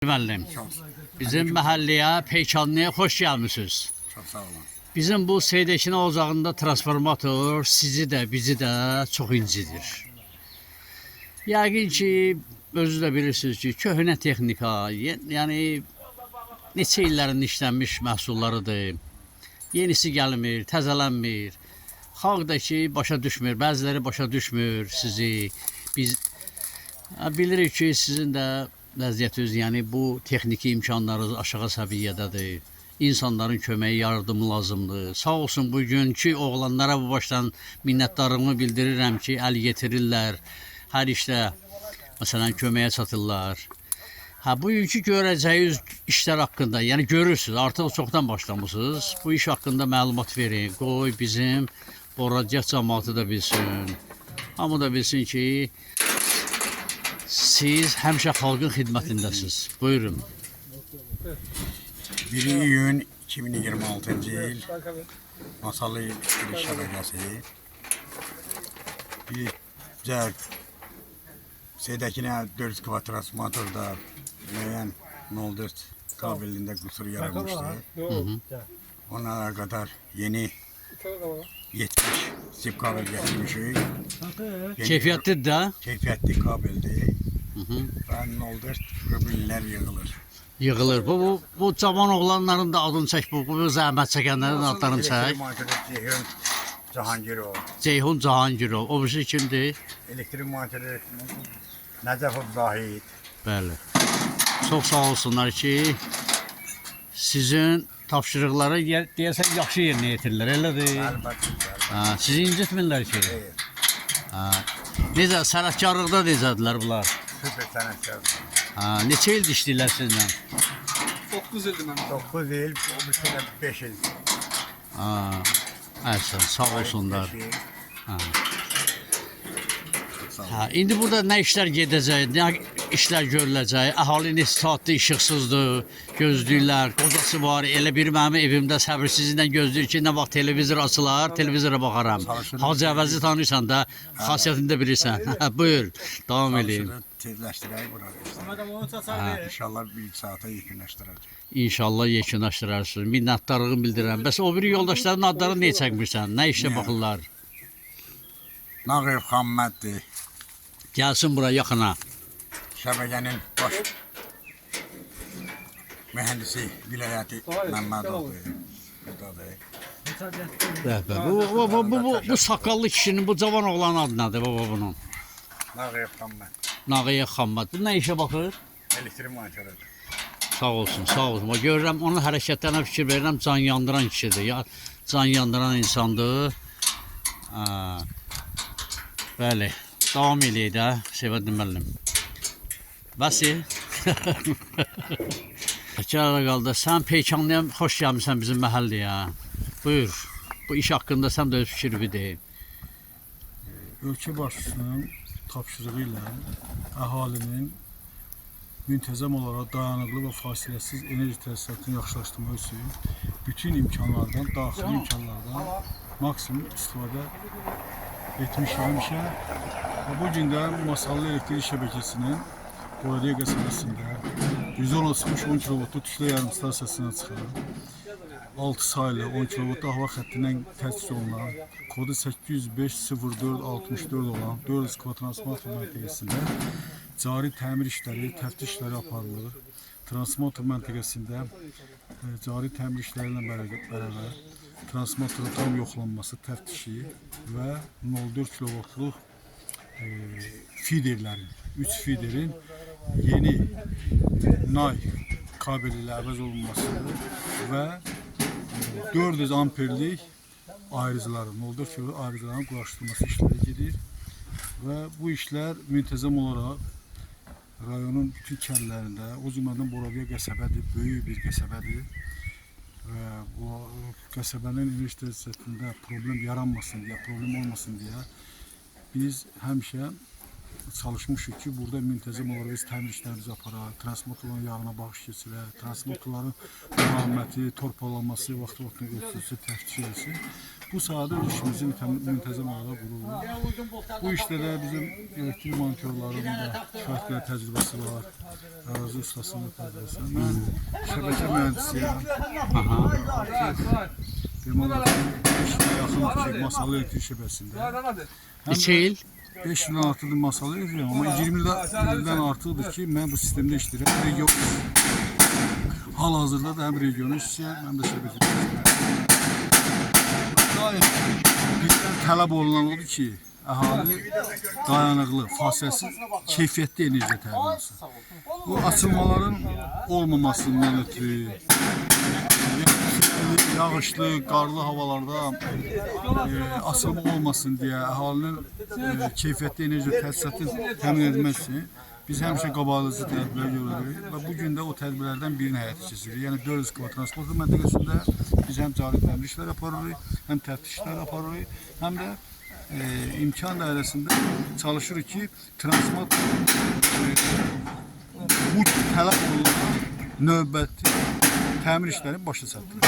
Müəllim, bizim məhəlləyə, Peykanlıya xoş gəlmişsiniz. Çok sağ olun. Bizim bu Seydekin ocağında transformator sizi də, bizi də çox incidir. Yəqin ki, özünüz də bilirsiniz ki, köhnə texnika, yəni neçə illərin işlənmiş məhsullarıdır. Yenisi gəlmir, təzələnmir. Xalq da ki, başa düşmür, bəziləri başa düşmür sizi. Biz bilirik ki, sizin də vəziyyətiniz, yəni bu texniki imkanlarınız aşağı səviyyədədir. İnsanların köməyi, yardımı lazımdır. Sağ olsun bugünkü oğlanlara bu başdan minnətdarlığımı bildirirəm ki, əl yetirirlər. Hər işdə, məsələn, köməyə çatırlar. Bugünkü görəcəyiniz işlər haqqında, yəni görürsünüz, artıq çoxdan başlamışsınız. Bu iş haqqında məlumat verin. Qoy bizim Boracaq cəmaatı da bilsin. Hamı da bilsin ki, siz həmişə xalqın xidmətindəsiniz. Buyurun. 1 iyun 2026 yıl Masallı İş Şəbəkəsi bir Seydəkinə 4 kW transformatorda müəyyən 04 kabelində qüsur yaranmışdı. Ona kadar yeni 70 zip kabel getirmişik. Keyfiyyətlidir də. Keyfiyyətli kabeldir. Və 04 rubinlər yığılır. Yığılır. Bu cavan oğlanların da adını çək, bu zəhmət çəkənlərin adlarını çək. Ceyhun Cahangirov. Ceyhun Cahangirov. O birisi kimdir? Elektrik muhasirəsi Nəcəfov Zahid. Bəli. Çox sağ olsunlar ki, sizin tapşırıqları deyəsən yaxşı yerinə yetirirlər, elədir? Əlbəttə. Sizi incitmirlər ki. Necə, sənətkarlıqda necədirlər bunlar? Süper sənətkar. Neçə ildir işləyirlər sizinlə? 9 ildir mən. 9 il, o bir sene 5 il. Əhsən, sağ olsunlar. İndi burada nə işlər gedəcək, nə işlər görüləcək? Əhali neçə saatdır işıqsızdır, gözləyirlər. Qocası var, elə bir mənim evimdə səbirsizliklə gözləyir ki, nə vaxt televizor açılar, televizora baxaram. Hacı Əvəzi tanıyırsan da, xasiyyətini də bilirsən. Buyur, davam edin. Tezləşdirək burada. İnşallah bir saata yekunlaşdıracaq. İnşallah yekunlaşdırarsınız. Minnətdarlığımı bildirirəm. Bəs o biri yoldaşların adlarını niyə çəkmirsən? Nə işlə baxırlar? Nağev Xamməddir. Gəlsin bura yaxına. Şəbəkənin baş mühəndisi vilayəti Məmmədovdur. Bu sakallı kişinin, bu cavan oğlanın adı nədir baba bunun? Nağev Xamməd. Nağev Xammad. Bu nə işə baxır? Elektrik mühasirəsi. Sağ olsun, sağ olsun. Görürəm, onun hərəkətlərinə fikir verirəm, can yandıran kişidir. Ya, can yandıran insandır. Bəli, davam edək də, Sevəddin müəllim. Bəsi? Kərara qaldı. Sən Peykanlıya xoş gəlmişsən bizim məhəlləyə. Buyur, bu iş haqqında sən də öz fikrini deyil. Ölkə başçısının tapşırığı ilə əhalinin müntəzəm olaraq dayanıqlı və fasiləsiz enerji təsisatını yaxşılaşdırmaq üçün bütün imkanlardan, daxili imkanlardan maksimum istifadə etmiş həmişə. Bu gün də Masallı elektrik şəbəkəsinin Boracaq qəsəbəsində 110-60-10 kV tüstü yarım stansiyasına çıxan 6 saylı 10 kV hava xəttindən təsis olunan kodu 805-04-64 olan 400 kV transformator məntəqəsində cari təmir işləri, təftiş işləri aparılır. Transformator məntəqəsində cari təmir işləri ilə bərabər transformatorun tam yoxlanması, təftişi və 0,4 kV-luq fiderlərin, 3 fiderin yeni nay kabel ilə əvəz olunması və 400 amperlik ayrıcıların, 0,4 kV ayrıcıların quraşdırılması işləri gedir və bu işlər müntəzəm olaraq rayonun bütün kəndlərində, o cümlədən Boracaq qəsəbədir, böyük bir qəsəbədir və bu qəsəbənin enerji təsisatında problem yaranmasın deyə, problem olmasın deyə biz həmişə çalışmışıq ki, burada müntəzəm olaraq biz təmir işlərimizi aparaq, transformatorların yağına bağış keçirək, transformatorların müaməti, torpalanması, vaxtı-vaxtında ölçüsü, təftiş edilsin. Bu sahədə öz işimizi müntəzəm olaraq qururuq. Bu işdə də bizim elektrik monitörlərinin də kifayət qədər təcrübəsi var, ərazi ustasının da təcrübəsi var. Mən şəbəkə mühəndisiyəm. Demək olar ki, 5 ilə yaxındır ki, Masallı elektrik şəbəkəsində. Neçə il? 5 ildən artıqdır Masallı elektrik, amma 20 ildən artıqdır ki, mən bu sistemdə işləyirəm. Region hal-hazırda da həm regionun işçiyəm, həm də şəbəkə. Bizdən tələb olunan odur ki, əhali dayanıqlı, fasiləsiz, keyfiyyətli enerji təmin etsin. Bu açılmaların olmamasından ötürü, yağışlı, qarlı havalarda açılma olmasın deyə əhalinin keyfiyyətli enerji təsisatını təmin etmək üçün biz həmişə qabaqlayıcı tədbirlər görürük və bu gün də o tədbirlərdən birini həyata keçiririk. Yəni 400 km transport məntəqəsində biz həm cari təmir işləri aparırıq, həm təftiş işləri aparırıq, həm də imkan dairəsində çalışırıq ki, transport bu tələb olunan növbəti təmir işlərini başa çatdırır.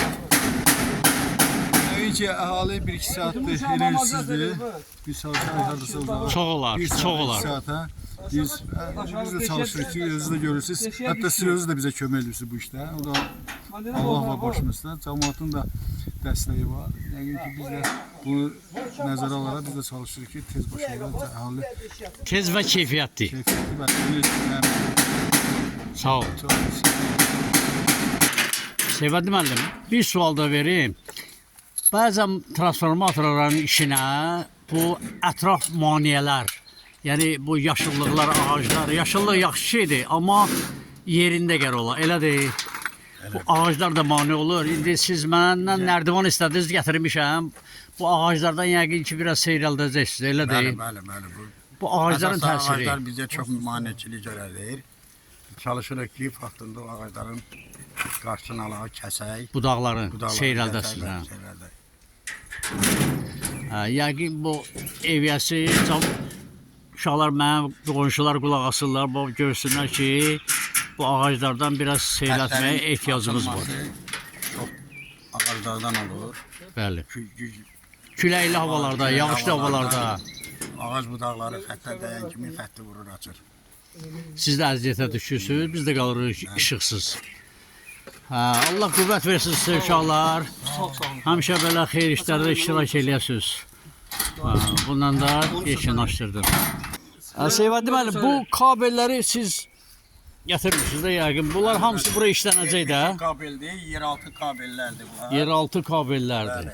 Təbii ki, əhali 1-2 saatdır enerjisizdir. Bir saat hardasa uzağa. Çox olar, çox olar. 1 saata biz də çalışırıq ki, özünüz də görürsünüz. Hətta siz özünüz də bizə kömək edirsiniz bu işdə. O da Allah var başımızda. Cəmaatın da dəstəyi var. Yəqin ki, biz də bunu nəzərə alaraq biz də çalışırıq ki, tez başlayaq əhali Tez və keyfiyyətli. keyfiyyətli və enerji Sağ ol. Sevədi müəllim, bir sual da verim. Bəzən transformatorların işinə bu ətraf maneələr, yəni bu yaşıllıqlar, ağaclar, yaşıllıq yaxşı şeydir, amma yerində gər ola, elə deyil. Bu ağaclar da mane olur. İndi siz məndən nərdivan istədiniz, gətirmişəm. Bu ağaclardan yəqin ki, biraz seyrəldəcəksiniz, elə deyil. Bəli. Bu ağacların Əsas təsiri. ağaclar bizə çox maneçilik törədir. Çalışırıq ki, vaxtında o ağacların qarşısını alaq, kəsək. Budaqların budaqları seyrəldəsiniz. kəsək, Hə. seyrəldək. Yəqin bu evyəsi uşaqlar mənim qonşular qulaq asırlar, bu görsünlər ki, bu ağaclardan biraz seyrəltməyə ehtiyacımız var. Çox ağaclardan olur. Bəli. Güc Küləkli havalarda, yağışlı havalarda ağac budaqları xəttə dəyən kimi xətti vurur, açır. siz də əziyyətə düşürsünüz, biz də qalırıq işıqsız. Allah qüvvət versin sizə uşaqlar. Həmişə belə xeyir işlərdə iştirak eləyəsiniz. Bundan da yekunlaşdırdım. Seyvədi müəllim, bu kabelləri siz gətirmişsiniz də yəqin. Bunlar hamısı bura işlənəcək də. Kabeldir, yeraltı kabellərdir bunlar. Yeraltı kabellərdir.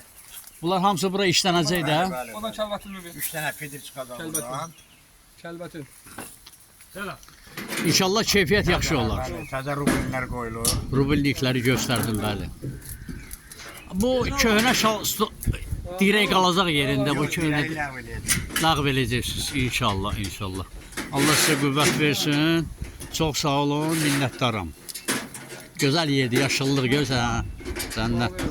Bunlar hamısı bura işlənəcək də. O da kəlbətin bir. 3 dənə pedir çıxacaq buradan. Kəlbətin. İnşallah keyfiyyət yaxşı olar. Təzə rubinlər qoyulur. Rubinlikləri göstərdim, bəli. Bu köhnə dirək qalacaq yerində, bu köhnə ləğv edəcəksiniz inşallah, inşallah. Allah sizə qüvvət versin. Çox sağ olun, minnətdaram. Gözəl yerdir, yaşıllıq gözəl. Cənnət.